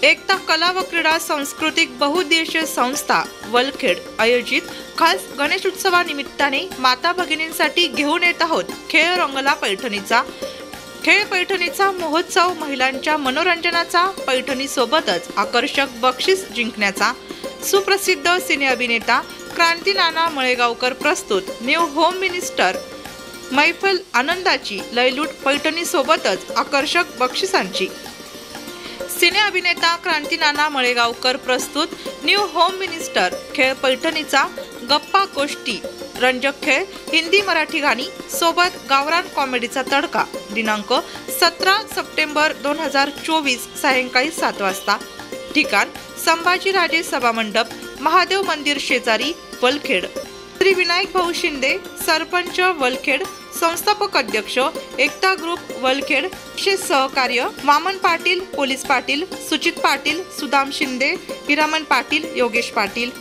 एकता कला व क्रीडा सांस्कृतिक बहुउद्देशीय संस्था वलखेड आयोजित खास गणेश उत्सवानिमित्ताने माता भगिनींसाठी घेऊन येत आहोत खेळ रंगला पैठणीचा महोत्सव। महिलांच्या मनोरंजनाचा, पैठणी सोबतच आकर्षक बक्षीस जिंकण्याचा। सुप्रसिद्ध सिने अभिनेता क्रांती नाना मळेगावकर प्रस्तुत न्यू होम मिनिस्टर मैफल आनंदाची लयलूट पैठणी सोबतच आकर्षक बक्षिसांची। सिने अभिनेता क्रांती नाना मळेगावकर प्रस्तुत न्यू होम मिनिस्टर खेळ पैठणीचा गप्पा गोष्टी रंजक खेळ हिंदी मराठी गाणी सोबत गावरान कॉमेडीचा तडका। दिनांक 17 सप्टेंबर 2024 सायंकाळी 7 वाजता। ठिकाण संभाजीराजे सभामंडप, महादेव मंदिर शेजारी, वलखेड। श्री विनायक भाऊ शिंदे सरपंच वलखेड, संस्थापक अध्यक्ष एकता ग्रुप वलखेड। विशेष सहकार्य वामन पाटील, पोलीस पाटील, सुचित पाटील, सुदाम शिंदे, हिरामन पाटील, योगेश पाटील।